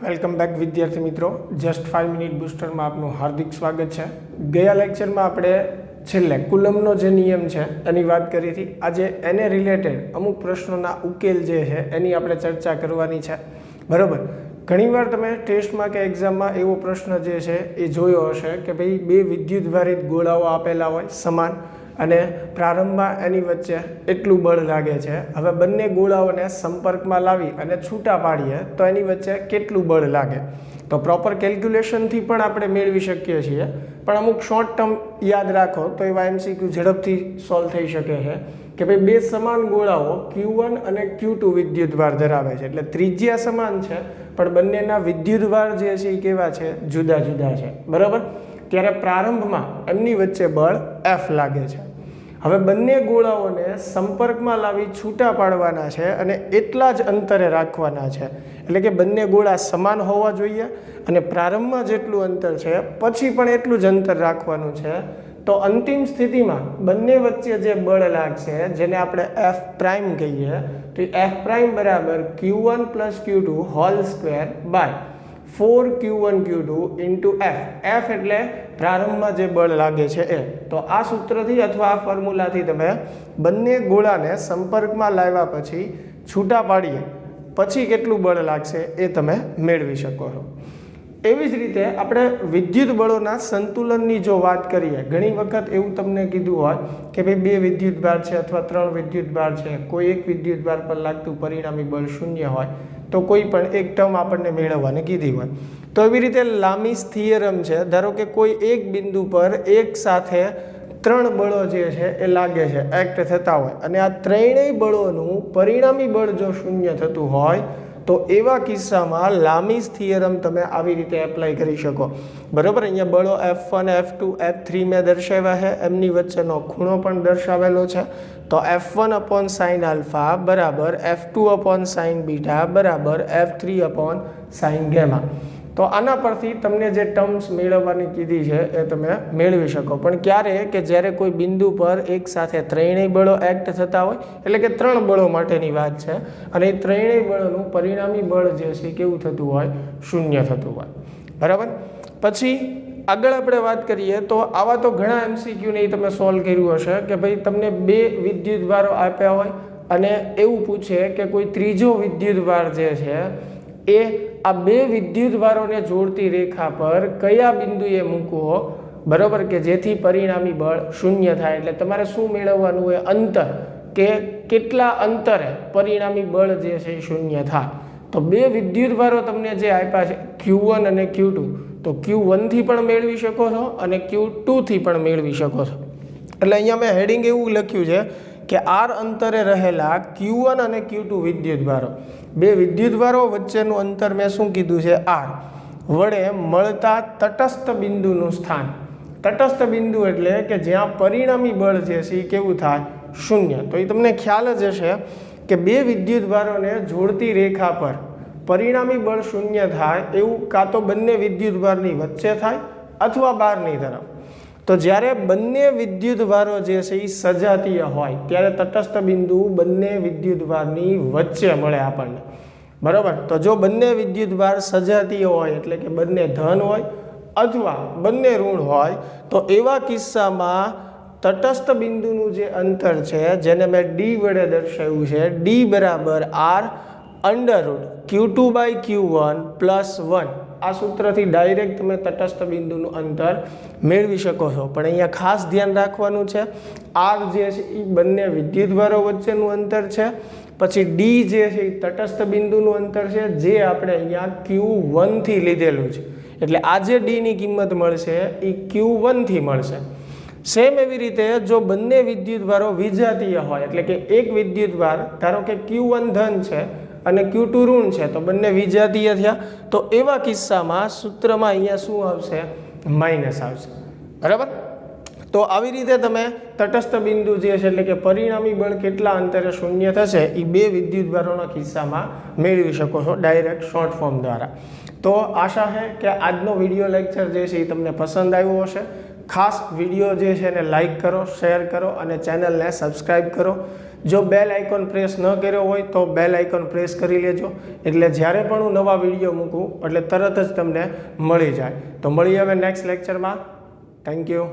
Welcome back વિદ્યાર્થી મિત્રો. Just 5 minute બૂસ્ટરમાં આપનું હાર્દિક સ્વાગત છે. ગયા લેક્ચરમાં આપણે છેલ્લે કુલમનો જે નિયમ છે એની વાત કરી હતી. આજે એને રિલેટેડ અમુક પ્રશ્નોના ઉકેલ જે છે એની આપણે ચર્ચા કરવાની છે. બરાબર. ઘણીવાર તમે ટેસ્ટમાં કે એક્ઝામમાં એવો પ્રશ્ન જે છે એ જોયો હશે કે ભાઈ બે વિદ્યુતભારિત ગોળાઓ આપેલા હોય સમાન અને પ્રારંભમાં એની વચ્ચે એટલું બળ લાગે છે. હવે બંને ગોળાઓને સંપર્કમાં લાવી અને છૂટા પાડીએ તો એની વચ્ચે કેટલું બળ લાગે. તો પ્રોપર કેલ્ક્યુલેશનથી પણ આપણે મેળવી શકીએ છીએ, પણ અમુક શોર્ટ ટર્મ યાદ રાખો તો એવા MCQ ઝડપથી સોલ્વ થઈ શકે છે કે ભાઈ બે સમાન ગોળાઓ Q1 અને Q2 વિદ્યુતભાર ધરાવે છે. એટલે ત્રિજ્યા સમાન છે પણ બંનેના વિદ્યુતભાર જે છે એ કેવા છે? જુદા જુદા છે. બરાબર. ત્યારે પ્રારંભમાં એમની વચ્ચે બળ F લાગે છે. હવે બંને ગોળાઓને સંપર્કમાં લાવી છૂટા પાડવાના છે અને એટલા જ અંતરે રાખવાના છે. એટલે કે બંને ગોળા સમાન હોવા જોઈએ અને પ્રારંભમાં જેટલું અંતર છે પછી પણ એટલું જ અંતર રાખવાનું છે. તો અંતિમ સ્થિતિમાં બંને વચ્ચે જે બળ લાગશે જેને આપણે F પ્રાઇમ કહીએ, તો F પ્રાઇમ બરાબર Q1 plus Q2 whole square by 4Q1 Q2 into F. F એટલે પ્રારંભમાં જે બળ લાગે છે એ. તો આ સૂત્રથી અથવા આ ફોર્મ્યુલાથી તમે બંને ગોળાને સંપર્કમાં લાવ્યા પછી છૂટા પાડીએ પછી કેટલું બળ લાગશે એ તમે મેળવી શકો છો. એવી જ રીતે આપણે વિદ્યુત બળોના સંતુલનની જો વાત કરીએ, ઘણી વખત એવું તમને કીધું હોય કે ભાઈ બે વિદ્યુતભાર છે અથવા 3 વિદ્યુતભાર છે, કોઈ એક વિદ્યુતભાર પર લાગતું પરિણામી બળ 0 હોય તો કોઈ પણ એક ટર્મ આપણને મેળવવાની કીધી હોય. તો એવી રીતે લામીસ થિયરમ છે. ધારો કે કોઈ એક બિંદુ પર એક સાથે 3 બળો જે છે એ લાગે છે, એક્ટ થતા હોય, અને આ ત્રણેય બળોનું પરિણામી બળ જો 0 થતું હોય તો એવા કિસ્સામાં લામીસ થિયરમ તમે આવી રીતે એપ્લાય કરી શકો. બરાબર. અહીંયા બળો F1, F2, F3 મેં દર્શાવ્યા છે, એમની વચ્ચેનો ખૂણો પણ દર્શાવેલો છે. તો F1 અપોન સાઇન આલ્ફા બરાબર F2 અપોન સાઇન બીટા બરાબર F3 અપોન સાઇન ગેમા. તો આના પરથી તમને જે ટર્મ્સ મેળવવાની કીધી છે એ તમે મેળવી શકો. પણ ક્યારે? કે જ્યારે કોઈ બિંદુ પર એક સાથે ત્રણેય બળો એક્ટ થતા હોય, એટલે કે 3 બળો માટેની વાત છે, અને એ ત્રણેય બળોનું પરિણામી બળ જે છે કેવું થતું હોય? 0 થતું હોય. બરાબર. પછી આગળ આપણે વાત કરીએ તો આવા તો ઘણા MCQ ને તમે સોલ્વ કર્યું હશે કે ભાઈ તમને બે વિદ્યુતભારો આપ્યા હોય અને એવું પૂછે કે કોઈ ત્રીજો વિદ્યુતભાર જે છે એ આ બે વિદ્યુતભારોને જોડતી રેખા પર કયા બિંદુએ મૂકવો, બરાબર, કે જેથી પરિણામી બળ 0 થાય. એટલે તમારે શું મેળવવાનું હોય? અંતર, કે કેટલા અંતરે પરિણામી બળ જે છે એ 0 થાય. તો બે વિદ્યુતભારો તમને જે આપ્યા છે Q1 અને Q2, તો Q1 થી પણ મેળવી શકો છો અને Q2 થી પણ મેળવી શકો છો. એટલે અહીંયા મેં હેડિંગ એવું લખ્યું છે કે R અંતરે રહેલા Q1 અને Q2 વિદ્યુતભારો, બે વિદ્યુતભારો વચ્ચેનું અંતર મેં શું કીધું છે? R વડે મળતા તટસ્થ બિંદુનું સ્થાન. તટસ્થ બિંદુ એટલે કે જ્યાં પરિણામી બળ જે છે એ કેવું થાય? 0. તો એ તમને ખ્યાલ જ હશે કે બે વિદ્યુતભારોને જોડતી રેખા પર પરિણામી બળ 0 થાય એવું કાં તો બંને વિદ્યુતભારની વચ્ચે થાય અથવા બહારની તરફ. તો જ્યારે બંને વિદ્યુતભારો જે છે એ સજાતીય હોય ત્યારે તટસ્થ બિંદુ બંને વિદ્યુતભારની વચ્ચે મળે આપણને. બરાબર. તો જો બંને વિદ્યુતભાર સજાતીય હોય એટલે કે બંને ધન હોય અથવા બંને ઋણ હોય તો એવા કિસ્સામાં તટસ્થ બિંદુનું જે અંતર છે જેને મેં D વડે દર્શાવ્યું છે, D બરાબર R under root Q2 by Q1 plus 1. આ સૂત્રથી ડાયરેક્ટ તમે તટસ્થ બિંદુનું અંતર મેળવી શકો છો. પણ અહીંયા ખાસ ધ્યાન રાખવાનું છે, R જે છે એ બંને વિદ્યુતભારો વચ્ચેનું અંતર છે, પછી D જે છે એ તટસ્થ બિંદુનું અંતર છે જે આપણે અહીંયા Q1 થી લીધેલું છે. એટલે આ જે D ની કિંમત મળશે એ Q1 થી મળશે. સેમ એવી રીતે જો બંને વિદ્યુતભારો વિજાતીય હોય એટલે કે એક વિદ્યુતભાર ધારો કે Q1 ધન છે અને Q2 ઋણ છે તો બંને વિજાતીય થયા, તો એવા કિસ્સામાં સૂત્રમાં અહીંયા શું આવશે? માઇનસ આવશે. બરાબર. તો આવી રીતે તમે તટસ્થ બિંદુ જે છે એટલે કે પરિણામી બળ કેટલા અંતરે 0 થશે એ બે વિદ્યુતભારોના કિસ્સામાં મેળવી શકો છો ડાયરેક્ટ શોર્ટ ફોર્મ દ્વારા. તો આશા છે કે આજનો વિડીયો લેક્ચર જે છે એ તમને પસંદ આવ્યો હશે. ખાસ વિડીયો જે છે એને લાઇક કરો, શેર કરો અને ચેનલને સબસ્ક્રાઈબ કરો. જો બેલ આઇકોન પ્રેસ ન કર્યો હોય તો બેલ આઇકોન પ્રેસ કરી લેજો, એટલે જ્યારે પણ હું નવા વિડીયો મૂકું એટલે તરત જ તમને મળી જાય. તો મળીએ હવે નેક્સ્ટ લેક્ચરમાં. Thank you.